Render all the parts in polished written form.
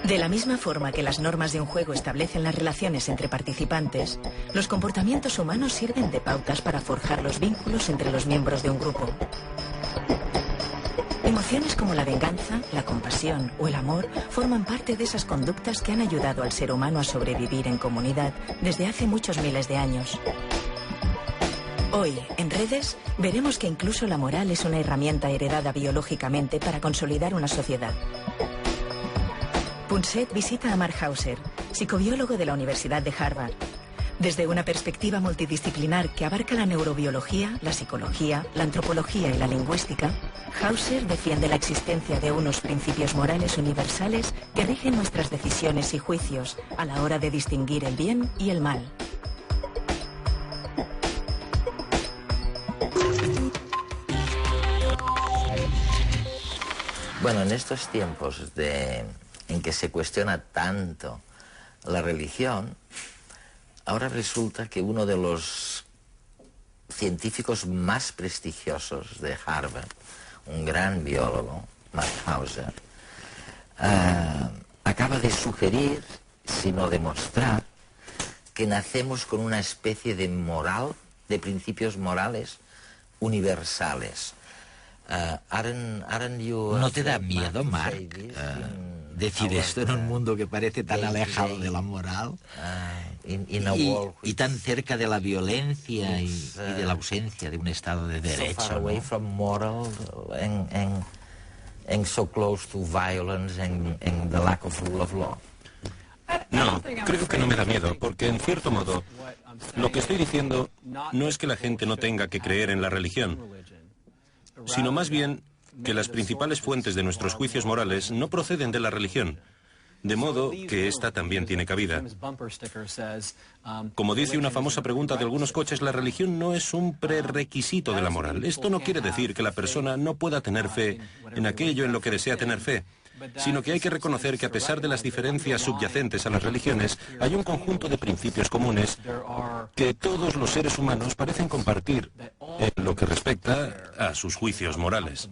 De la misma forma que las normas de un juego establecen las relaciones entre participantes, los comportamientos humanos sirven de pautas para forjar los vínculos entre los miembros de un grupo. Emociones como la venganza, la compasión o el amor forman parte de esas conductas que han ayudado al ser humano a sobrevivir en comunidad desde hace muchos miles de años. Hoy, en redes, veremos que incluso la moral es una herramienta heredada biológicamente para consolidar una sociedad. Punset visita a Mark Hauser, psicobiólogo de la Universidad de Harvard. Desde una perspectiva multidisciplinar que abarca la neurobiología, la psicología, la antropología y la lingüística, Hauser defiende la existencia de unos principios morales universales que rigen nuestras decisiones y juicios a la hora de distinguir el bien y el mal. Bueno, en estos tiempos en que se cuestiona tanto la religión, ahora resulta que uno de los científicos más prestigiosos de Harvard, un gran biólogo, Mark Hauser, acaba de sugerir, sino demostrar, que nacemos con una especie de moral, de principios morales universales. ¿No te da miedo, Mark, decir esto en un mundo que parece tan alejado de la moral y tan cerca de la violencia y de la ausencia de un Estado de derecho, ¿no? No, creo que no me da miedo, porque en cierto modo lo que estoy diciendo no es que la gente no tenga que creer en la religión, sino más bien que las principales fuentes de nuestros juicios morales no proceden de la religión, de modo que esta también tiene cabida. Como dice una famosa pregunta de algunos coches, la religión no es un prerequisito de la moral. Esto no quiere decir que la persona no pueda tener fe en aquello en lo que desea tener fe, sino que hay que reconocer que a pesar de las diferencias subyacentes a las religiones, hay un conjunto de principios comunes que todos los seres humanos parecen compartir en lo que respecta a sus juicios morales.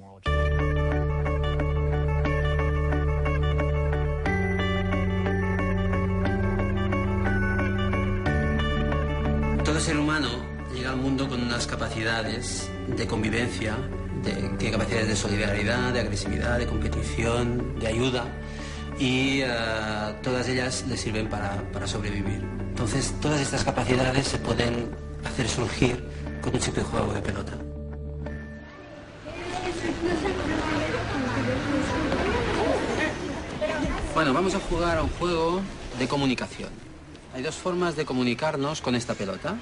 Todo ser humano llega al mundo con unas capacidades de convivencia, tiene capacidades de solidaridad, de agresividad, de competición, de ayuda, y todas ellas le sirven para sobrevivir. Entonces, todas estas capacidades se pueden hacer surgir con un simple juego de pelota. Bueno, vamos a jugar a un juego de comunicación. Hay dos formas de comunicarnos con esta pelota.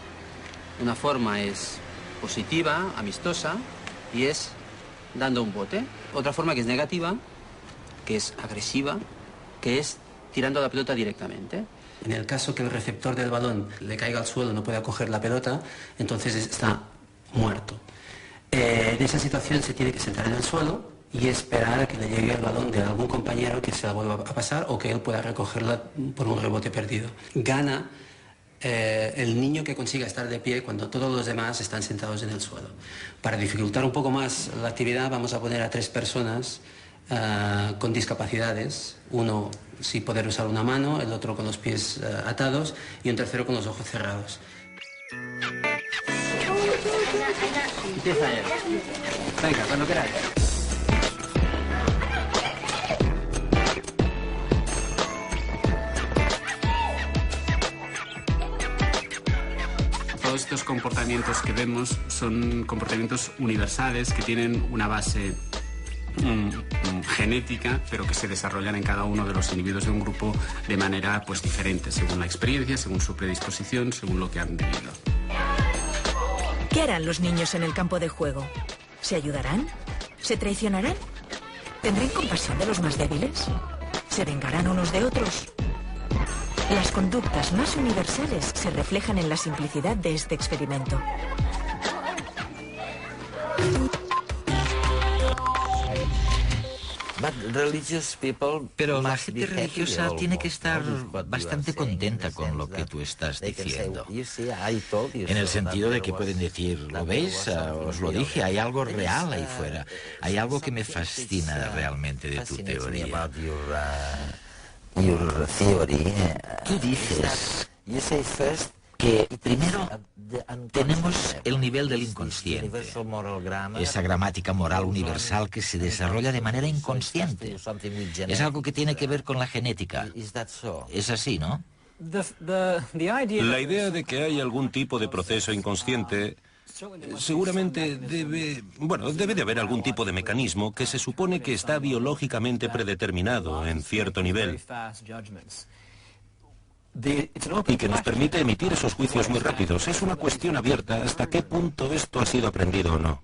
Una forma es positiva, amistosa, y es dando un bote. Otra forma que es negativa, que es agresiva, que es tirando la pelota directamente. En el caso que el receptor del balón le caiga al suelo, no pueda coger la pelota, entonces está muerto. En esa situación se tiene que sentar en el suelo y esperar a que le llegue el balón de algún compañero que se la vuelva a pasar o que él pueda recogerla por un rebote perdido. Gana el niño que consiga estar de pie cuando todos los demás están sentados en el suelo. Para dificultar un poco más la actividad, vamos a poner a 3 personas con discapacidades, uno sin poder usar una mano, el otro con los pies atados y un tercero con los ojos cerrados. Empieza él. Venga, cuando queráis. Todos estos comportamientos que vemos son comportamientos universales que tienen una base genética, pero que se desarrollan en cada uno de los individuos de un grupo de manera diferente, según la experiencia, según su predisposición, según lo que han vivido. ¿Qué harán los niños en el campo de juego? ¿Se ayudarán? ¿Se traicionarán? ¿Tendrán compasión de los más débiles? ¿Se vengarán unos de otros? Las conductas más universales se reflejan en la simplicidad de este experimento. Pero la gente religiosa tiene que estar bastante contenta con lo que tú estás diciendo. En el sentido de que pueden decir, ¿lo veis? Os lo dije, hay algo real ahí fuera. Hay algo que me fascina realmente de tu teoría. Tú dices que primero tenemos el nivel del inconsciente, esa gramática moral universal que se desarrolla de manera inconsciente. Es algo que tiene que ver con la genética. Es así, ¿no? La idea de que hay algún tipo de proceso inconsciente seguramente debe de haber algún tipo de mecanismo que se supone que está biológicamente predeterminado en cierto nivel y que nos permite emitir esos juicios muy rápidos. Es una cuestión abierta hasta qué punto esto ha sido aprendido o no.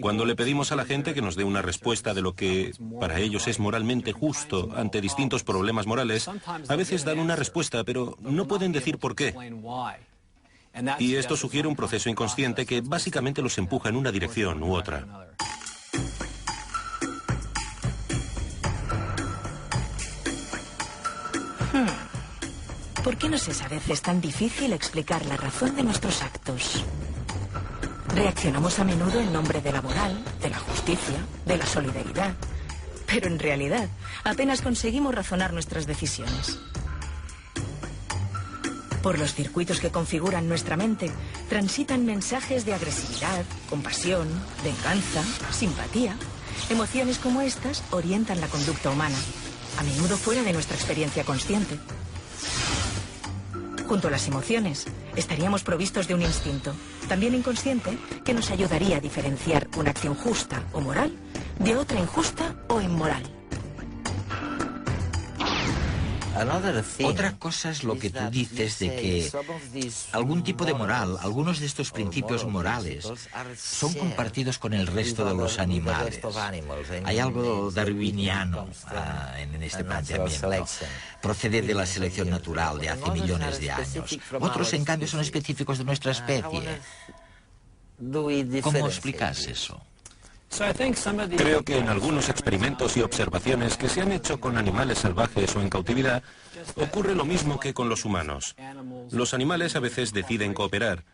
Cuando le pedimos a la gente que nos dé una respuesta de lo que para ellos es moralmente justo ante distintos problemas morales, a veces dan una respuesta, pero no pueden decir por qué. Y esto sugiere un proceso inconsciente que básicamente los empuja en una dirección u otra. ¿Por qué nos es a veces tan difícil explicar la razón de nuestros actos? Reaccionamos a menudo en nombre de la moral, de la justicia, de la solidaridad. Pero en realidad, apenas conseguimos razonar nuestras decisiones. Por los circuitos que configuran nuestra mente, transitan mensajes de agresividad, compasión, venganza, simpatía. Emociones como estas orientan la conducta humana, a menudo fuera de nuestra experiencia consciente. Junto a las emociones, estaríamos provistos de un instinto, también inconsciente, que nos ayudaría a diferenciar una acción justa o moral de otra injusta o inmoral. Otra cosa es lo que tú dices de que algún tipo de moral, algunos de estos principios morales, son compartidos con el resto de los animales. Hay algo darwiniano en este planteamiento. Procede de la selección natural de hace millones de años. Otros, en cambio, son específicos de nuestra especie. ¿Cómo explicas eso? Creo que en algunos experimentos y observaciones que se han hecho con animales salvajes o en cautividad, ocurre lo mismo que con los humanos. Los animales a veces deciden cooperar.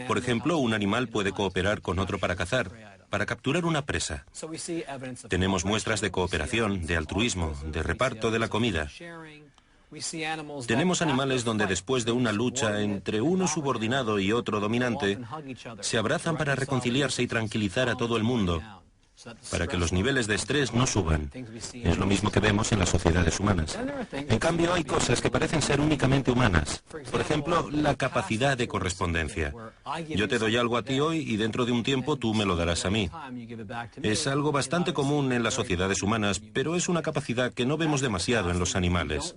Por ejemplo, un animal puede cooperar con otro para cazar, para capturar una presa. Tenemos muestras de cooperación, de altruismo, de reparto de la comida. Tenemos animales donde después de una lucha entre uno subordinado y otro dominante, se abrazan para reconciliarse y tranquilizar a todo el mundo, para que los niveles de estrés no suban. Es lo mismo que vemos en las sociedades humanas. En cambio, hay cosas que parecen ser únicamente humanas. Por ejemplo, la capacidad de correspondencia. Yo te doy algo a ti hoy y dentro de un tiempo tú me lo darás a mí. Es algo bastante común en las sociedades humanas, pero es una capacidad que no vemos demasiado en los animales.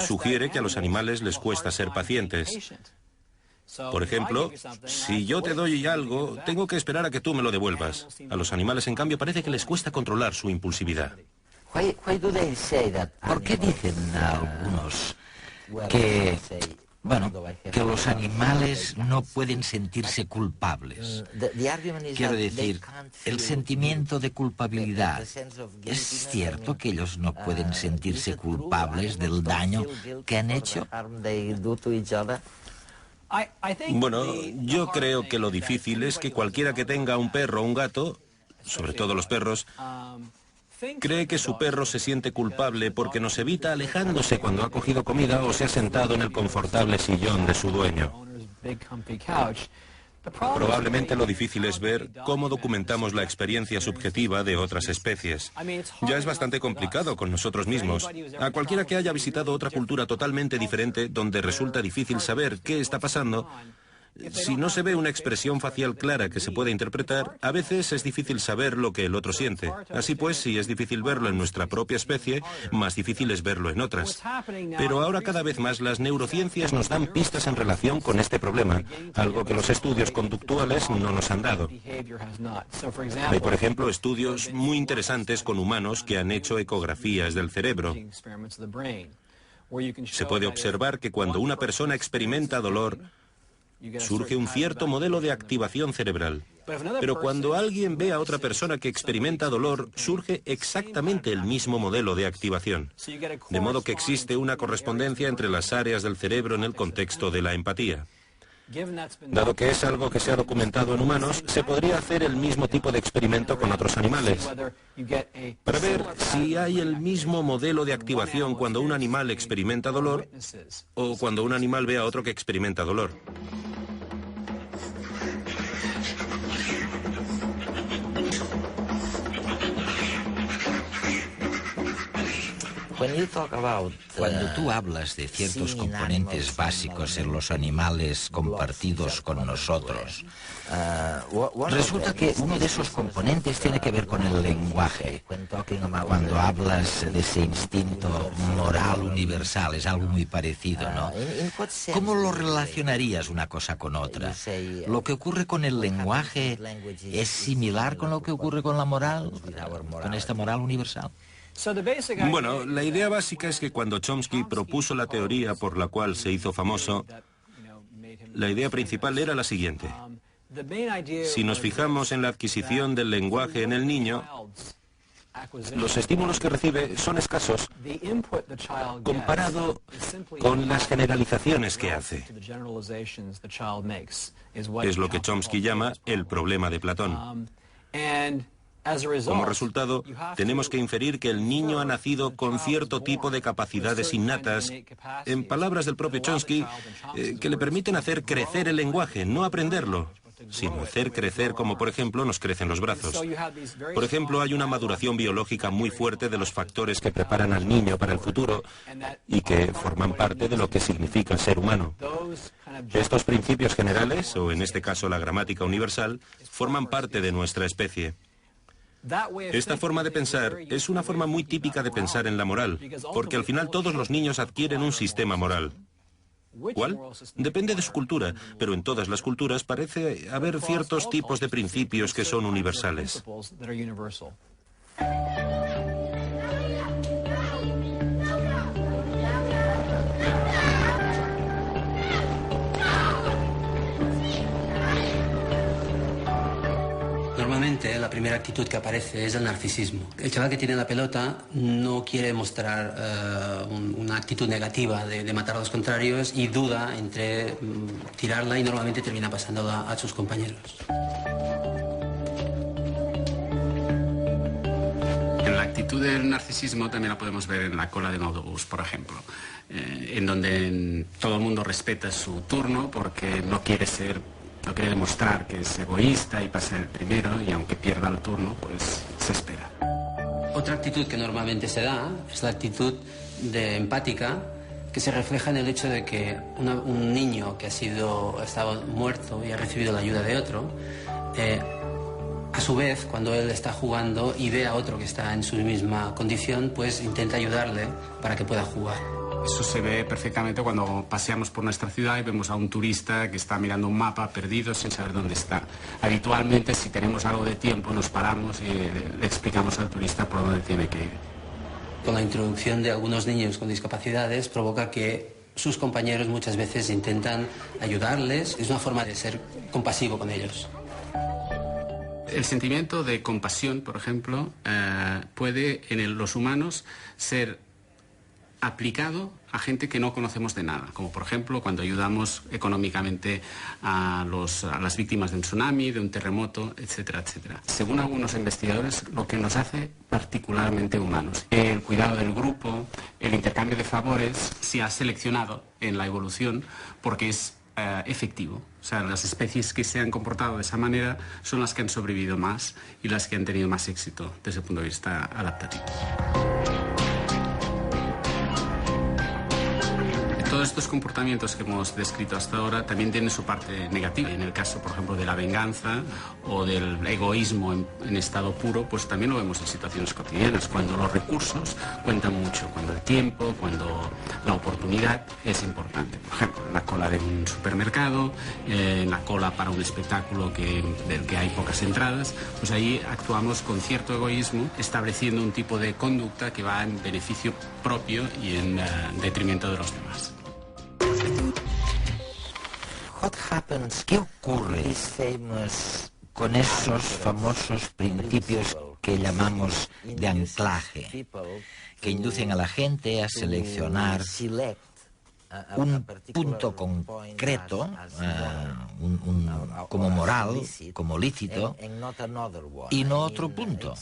Sugiere que a los animales les cuesta ser pacientes. Por ejemplo, si yo te doy algo, tengo que esperar a que tú me lo devuelvas. A los animales, en cambio, parece que les cuesta controlar su impulsividad. ¿Por qué dicen algunos que los animales no pueden sentirse culpables? Quiero decir, el sentimiento de culpabilidad. ¿Es cierto que ellos no pueden sentirse culpables del daño que han hecho? Bueno, yo creo que lo difícil es que cualquiera que tenga un perro o un gato, sobre todo los perros, cree que su perro se siente culpable porque nos evita alejándose cuando ha cogido comida o se ha sentado en el confortable sillón de su dueño. Probablemente lo difícil es ver cómo documentamos la experiencia subjetiva de otras especies. Ya es bastante complicado con nosotros mismos. A cualquiera que haya visitado otra cultura totalmente diferente, donde resulta difícil saber qué está pasando, si no se ve una expresión facial clara que se pueda interpretar, a veces es difícil saber lo que el otro siente. Así pues, si es difícil verlo en nuestra propia especie, más difícil es verlo en otras. Pero ahora cada vez más las neurociencias nos dan pistas en relación con este problema, algo que los estudios conductuales no nos han dado. Hay, por ejemplo, estudios muy interesantes con humanos que han hecho ecografías del cerebro. Se puede observar que cuando una persona experimenta dolor, surge un cierto modelo de activación cerebral. Pero cuando alguien ve a otra persona que experimenta dolor, surge exactamente el mismo modelo de activación. De modo que existe una correspondencia entre las áreas del cerebro en el contexto de la empatía. Dado que es algo que se ha documentado en humanos, se podría hacer el mismo tipo de experimento con otros animales, para ver si hay el mismo modelo de activación cuando un animal experimenta dolor o cuando un animal ve a otro que experimenta dolor. Cuando tú hablas de ciertos componentes básicos en los animales compartidos con nosotros, resulta que uno de esos componentes tiene que ver con el lenguaje. Cuando hablas de ese instinto moral universal, es algo muy parecido, ¿no? ¿Cómo lo relacionarías una cosa con otra? ¿Lo que ocurre con el lenguaje es similar con lo que ocurre con la moral, con esta moral universal? Bueno, la idea básica es que cuando Chomsky propuso la teoría por la cual se hizo famoso, la idea principal era la siguiente. Si nos fijamos en la adquisición del lenguaje en el niño, los estímulos que recibe son escasos comparado con las generalizaciones que hace. Es lo que Chomsky llama el problema de Platón. Como resultado, tenemos que inferir que el niño ha nacido con cierto tipo de capacidades innatas, en palabras del propio Chomsky, que le permiten hacer crecer el lenguaje, no aprenderlo, sino hacer crecer como, por ejemplo, nos crecen los brazos. Por ejemplo, hay una maduración biológica muy fuerte de los factores que preparan al niño para el futuro y que forman parte de lo que significa ser humano. Estos principios generales, o en este caso la gramática universal, forman parte de nuestra especie. Esta forma de pensar es una forma muy típica de pensar en la moral, porque al final todos los niños adquieren un sistema moral. ¿Cuál? Depende de su cultura, pero en todas las culturas parece haber ciertos tipos de principios que son universales. Normalmente la primera actitud que aparece es el narcisismo. El chaval que tiene la pelota no quiere mostrar una actitud negativa de matar a los contrarios y duda entre tirarla y normalmente termina pasándola a sus compañeros. En la actitud del narcisismo también la podemos ver en la cola de un autobús, por ejemplo, en donde todo el mundo respeta su turno porque no quiere demostrar que es egoísta y pasa el primero, y aunque pierda el turno, pues se espera. Otra actitud que normalmente se da es la actitud de empática, que se refleja en el hecho de que un niño que estaba muerto y ha recibido la ayuda de otro, a su vez, cuando él está jugando y ve a otro que está en su misma condición, pues intenta ayudarle para que pueda jugar. Eso se ve perfectamente cuando paseamos por nuestra ciudad y vemos a un turista que está mirando un mapa perdido sin saber dónde está. Habitualmente, si tenemos algo de tiempo, nos paramos y le explicamos al turista por dónde tiene que ir. Con la introducción de algunos niños con discapacidades provoca que sus compañeros muchas veces intentan ayudarles. Es una forma de ser compasivo con ellos. El sentimiento de compasión, por ejemplo, puede en los humanos ser aplicado a gente que no conocemos de nada, como por ejemplo cuando ayudamos económicamente a las víctimas de un tsunami, de un terremoto, etcétera, etcétera. Según algunos investigadores, lo que nos hace particularmente humanos, el cuidado del grupo, el intercambio de favores, se ha seleccionado en la evolución porque es efectivo. O sea, las especies que se han comportado de esa manera son las que han sobrevivido más y las que han tenido más éxito desde el punto de vista adaptativo. Todos estos comportamientos que hemos descrito hasta ahora también tienen su parte negativa. En el caso, por ejemplo, de la venganza o del egoísmo en estado puro, pues también lo vemos en situaciones cotidianas, cuando los recursos cuentan mucho, cuando el tiempo, cuando la oportunidad es importante. Por ejemplo, en la cola de un supermercado, en la cola para un espectáculo del que hay pocas entradas, pues ahí actuamos con cierto egoísmo, estableciendo un tipo de conducta que va en beneficio propio y en detrimento de los demás. ¿Qué ocurre con esos famosos principios que llamamos de anclaje, que inducen a la gente a seleccionar un punto concreto, como moral, como lícito, y no otro punto.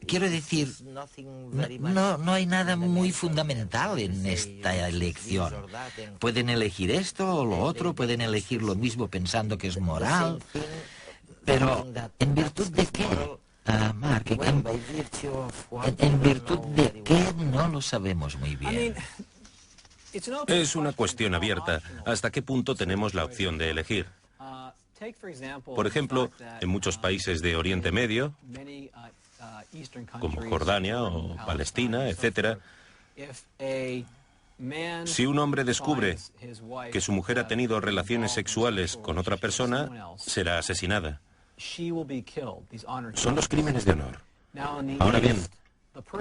Quiero decir, no hay nada muy fundamental en esta elección. Pueden elegir esto o lo otro, pueden elegir lo mismo pensando que es moral, pero ¿en virtud de qué? Mark, ¿en virtud de qué? No lo sabemos muy bien. Es una cuestión abierta. ¿Hasta qué punto tenemos la opción de elegir? Por ejemplo, en muchos países de Oriente Medio, como Jordania o Palestina, etc., si un hombre descubre que su mujer ha tenido relaciones sexuales con otra persona, será asesinada. Son los crímenes de honor. Ahora bien,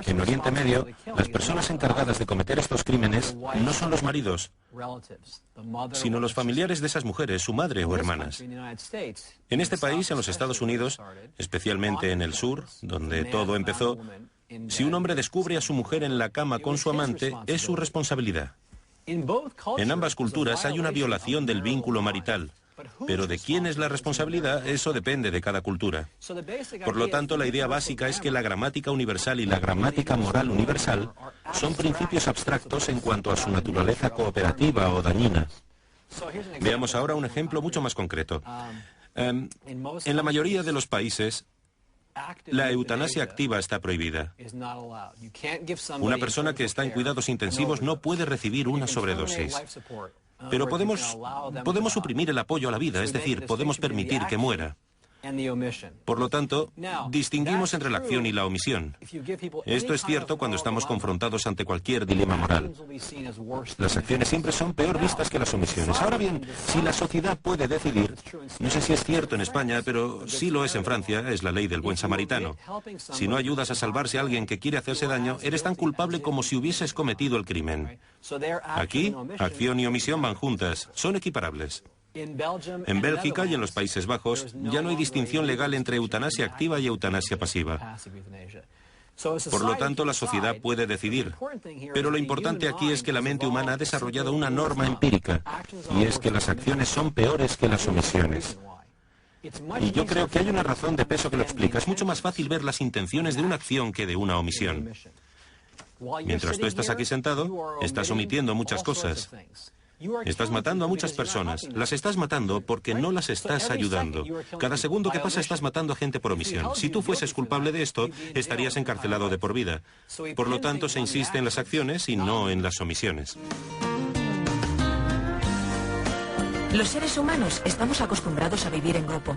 en Oriente Medio, las personas encargadas de cometer estos crímenes no son los maridos, sino los familiares de esas mujeres, su madre o hermanas. En este país, en los Estados Unidos, especialmente en el sur, donde todo empezó, si un hombre descubre a su mujer en la cama con su amante, es su responsabilidad. En ambas culturas hay una violación del vínculo marital. Pero ¿de quién es la responsabilidad? Eso depende de cada cultura. Por lo tanto, la idea básica es que la gramática universal y la gramática moral universal son principios abstractos en cuanto a su naturaleza cooperativa o dañina. Veamos ahora un ejemplo mucho más concreto. En la mayoría de los países, la eutanasia activa está prohibida. Una persona que está en cuidados intensivos no puede recibir una sobredosis. Pero podemos suprimir el apoyo a la vida, es decir, podemos permitir que muera. Por lo tanto, distinguimos entre la acción y la omisión. Esto es cierto cuando estamos confrontados ante cualquier dilema moral. Las acciones siempre son peor vistas que las omisiones. Ahora bien, si la sociedad puede decidir, no sé si es cierto en España, pero sí lo es en Francia, es la ley del buen samaritano. Si no ayudas a salvarse a alguien que quiere hacerse daño, eres tan culpable como si hubieses cometido el crimen. Aquí, acción y omisión van juntas, son equiparables. En Bélgica y en los Países Bajos ya no hay distinción legal entre eutanasia activa y eutanasia pasiva. Por lo tanto, la sociedad puede decidir. Pero lo importante aquí es que la mente humana ha desarrollado una norma empírica, y es que las acciones son peores que las omisiones. Y yo creo que hay una razón de peso que lo explica. Es mucho más fácil ver las intenciones de una acción que de una omisión. Mientras tú estás aquí sentado, estás omitiendo muchas cosas. Estás matando a muchas personas. Las estás matando porque no las estás ayudando. Cada segundo que pasa estás matando a gente por omisión. Si tú fueses culpable de esto, estarías encarcelado de por vida. Por lo tanto, se insiste en las acciones y no en las omisiones. Los seres humanos estamos acostumbrados a vivir en grupo.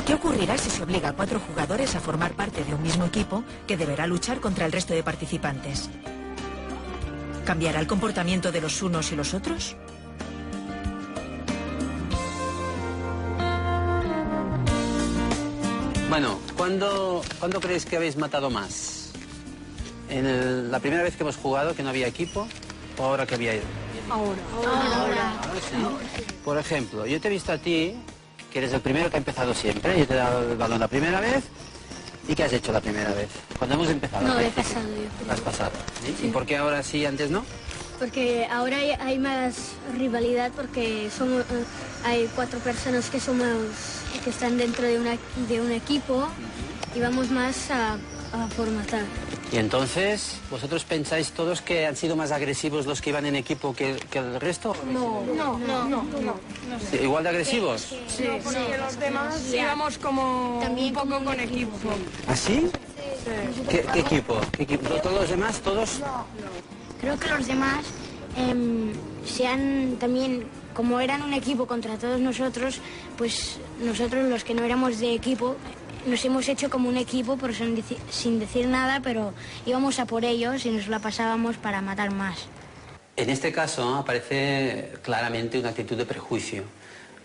¿Qué ocurrirá si se obliga a 4 jugadores a formar parte de un mismo equipo que deberá luchar contra el resto de participantes? ¿Cambiará el comportamiento de los unos y los otros? Bueno, ¿cuándo creéis que habéis matado más? ¿En la primera vez que hemos jugado, que no había equipo, o ahora que había ido? Ahora. Ahora sí. Por ejemplo, yo te he visto a ti, que eres el primero que ha empezado siempre. Yo te he dado el balón la primera vez. ¿Y qué has hecho la primera vez? Cuando hemos empezado. No, he pasado yo. ¿Has pasado? ¿Sí? ¿Y por qué ahora sí, antes no? Porque ahora hay más rivalidad porque hay 4 personas que están dentro de un equipo y vamos más a por matar. Y entonces, ¿vosotros pensáis todos que han sido más agresivos los que iban en equipo que el resto? No. ¿Igual de agresivos? Sí, porque los demás íbamos como También un poco con equipo. ¿Ah, sí? ¿Qué equipo? ¿Todos los demás? ¿Todos? Creo que los demás también, como eran un equipo contra todos nosotros, pues nosotros los que no éramos de equipo nos hemos hecho como un equipo sin decir nada, pero íbamos a por ellos y nos la pasábamos para matar más. En este caso aparece claramente una actitud de prejuicio.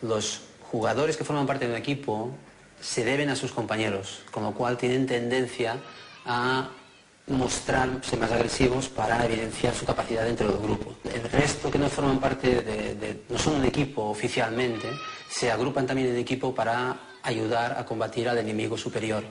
Los jugadores que forman parte de un equipo se deben a sus compañeros, con lo cual tienen tendencia a mostrarse más agresivos para evidenciar su capacidad dentro del grupo. El resto que no forman parte no son un equipo oficialmente, se agrupan también en equipo para ayudar a combatir al enemigo superior.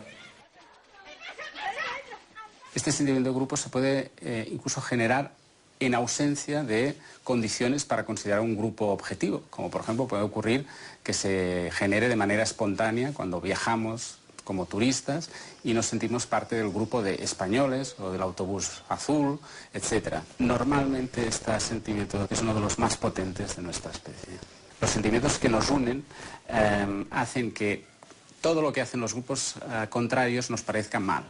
Este sentimiento de grupo se puede incluso generar en ausencia de condiciones para considerar un grupo objetivo, como por ejemplo puede ocurrir que se genere de manera espontánea cuando viajamos como turistas y nos sentimos parte del grupo de españoles o del autobús azul, etc. Normalmente este sentimiento es uno de los más potentes de nuestra especie. Los sentimientos que nos unen hacen que todo lo que hacen los grupos contrarios nos parezca mal,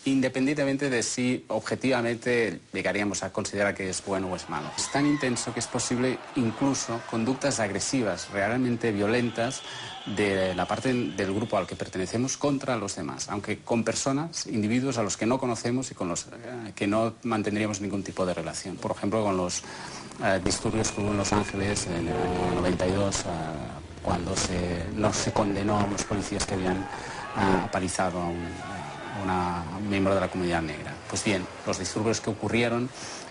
independientemente de si objetivamente llegaríamos a considerar que es bueno o es malo. Es tan intenso que es posible incluso conductas agresivas, realmente violentas, de la parte del grupo al que pertenecemos contra los demás, aunque con personas, individuos a los que no conocemos y con los que no mantendríamos ningún tipo de relación. Por ejemplo, con los disturbios que hubo en Los Ángeles en el año 92, cuando no se condenó a unos policías que habían apalizado a un miembro de la comunidad negra. Pues bien, los disturbios que ocurrieron,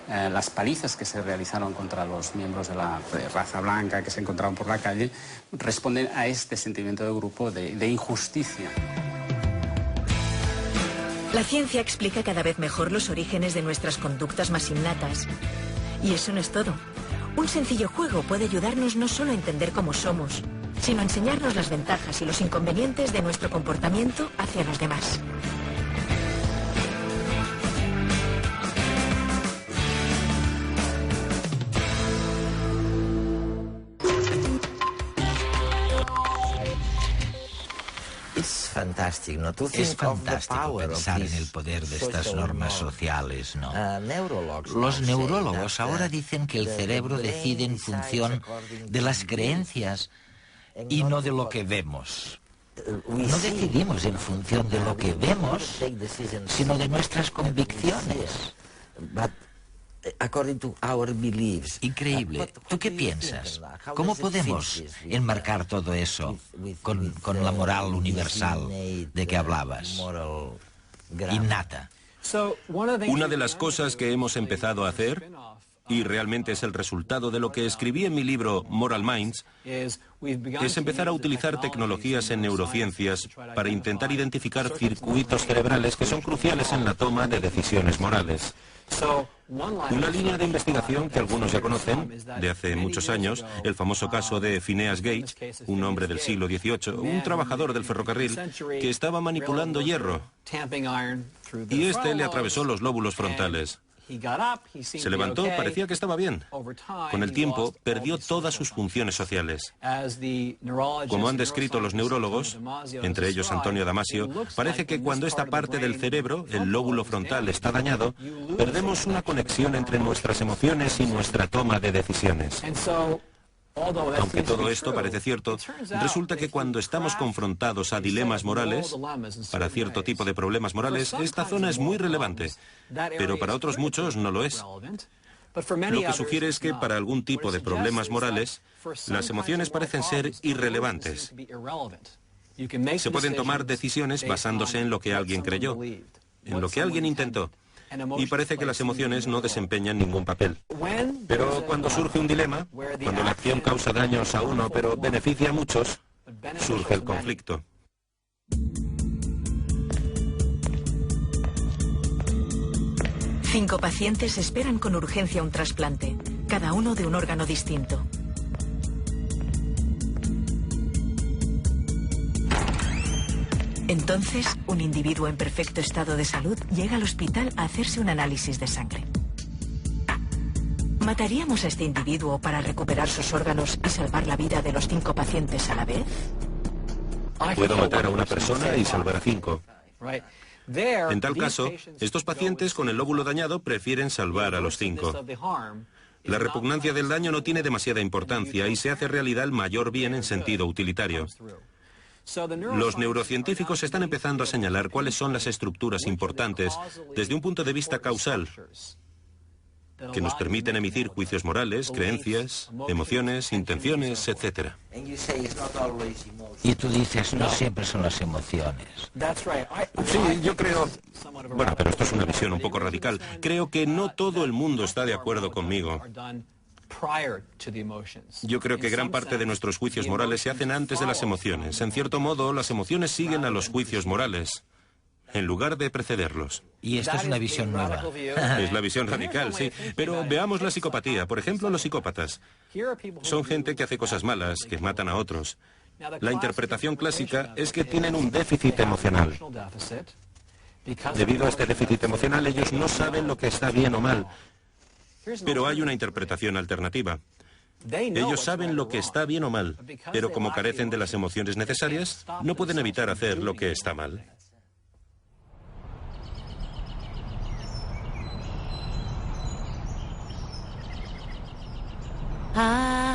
las palizas que se realizaron contra los miembros de la raza blanca que se encontraban por la calle, responden a este sentimiento de grupo de injusticia. La ciencia explica cada vez mejor los orígenes de nuestras conductas más innatas. Y eso no es todo. Un sencillo juego puede ayudarnos no solo a entender cómo somos, sino a enseñarnos las ventajas y los inconvenientes de nuestro comportamiento hacia los demás. Es fantástico, ¿no? Es fantástico pensar en el poder de estas normas sociales, ¿no? Los neurólogos ahora dicen que el cerebro decide en función de las creencias y no de lo que vemos. No decidimos en función de lo que vemos, sino de nuestras convicciones. Increíble. ¿Tú qué piensas? ¿Cómo podemos enmarcar todo eso con la moral universal de que hablabas? Innata. Una de las cosas que hemos empezado a hacer, y realmente es el resultado de lo que escribí en mi libro Moral Minds, es empezar a utilizar tecnologías en neurociencias para intentar identificar circuitos cerebrales que son cruciales en la toma de decisiones morales. Una línea de investigación que algunos ya conocen, de hace muchos años, el famoso caso de Phineas Gage, un hombre del siglo XVIII, un trabajador del ferrocarril que estaba manipulando hierro y este le atravesó los lóbulos frontales. Se levantó, parecía que estaba bien. Con el tiempo, perdió todas sus funciones sociales. Como han descrito los neurólogos, entre ellos Antonio Damasio, parece que cuando esta parte del cerebro, el lóbulo frontal, está dañado, perdemos una conexión entre nuestras emociones y nuestra toma de decisiones. Aunque todo esto parece cierto, resulta que cuando estamos confrontados a dilemas morales, para cierto tipo de problemas morales, esta zona es muy relevante, pero para otros muchos no lo es. Lo que sugiere es que para algún tipo de problemas morales, las emociones parecen ser irrelevantes. Se pueden tomar decisiones basándose en lo que alguien creyó, en lo que alguien intentó. Y parece que las emociones no desempeñan ningún papel. Pero cuando surge un dilema, cuando la acción causa daños a uno pero beneficia a muchos, surge el conflicto. Cinco pacientes esperan con urgencia un trasplante, cada uno de un órgano distinto. Entonces, un individuo en perfecto estado de salud llega al hospital a hacerse un análisis de sangre. ¿Mataríamos a este individuo para recuperar sus órganos y salvar la vida de los 5 pacientes a la vez? Puedo matar a una persona y salvar a 5. En tal caso, estos pacientes con el lóbulo dañado prefieren salvar a los 5. La repugnancia del daño no tiene demasiada importancia y se hace realidad el mayor bien en sentido utilitario. Los neurocientíficos están empezando a señalar cuáles son las estructuras importantes desde un punto de vista causal que nos permiten emitir juicios morales, creencias, emociones, intenciones, etc. Y tú dices, no siempre son las emociones. Sí, yo creo... Bueno, pero esto es una visión un poco radical. Creo que no todo el mundo está de acuerdo conmigo. Yo creo que gran parte de nuestros juicios morales se hacen antes de las emociones. En cierto modo, las emociones siguen a los juicios morales. en lugar de precederlos. Y esta es una visión nueva. Es la visión radical, sí. Pero veamos la psicopatía. Por ejemplo, los psicópatas. Son gente que hace cosas malas, que matan a otros. La interpretación clásica es que tienen un déficit emocional. Debido a este déficit emocional, ellos no saben lo que está bien o mal. Pero hay una interpretación alternativa. Ellos saben lo que está bien o mal, pero como carecen de las emociones necesarias, no pueden evitar hacer lo que está mal. I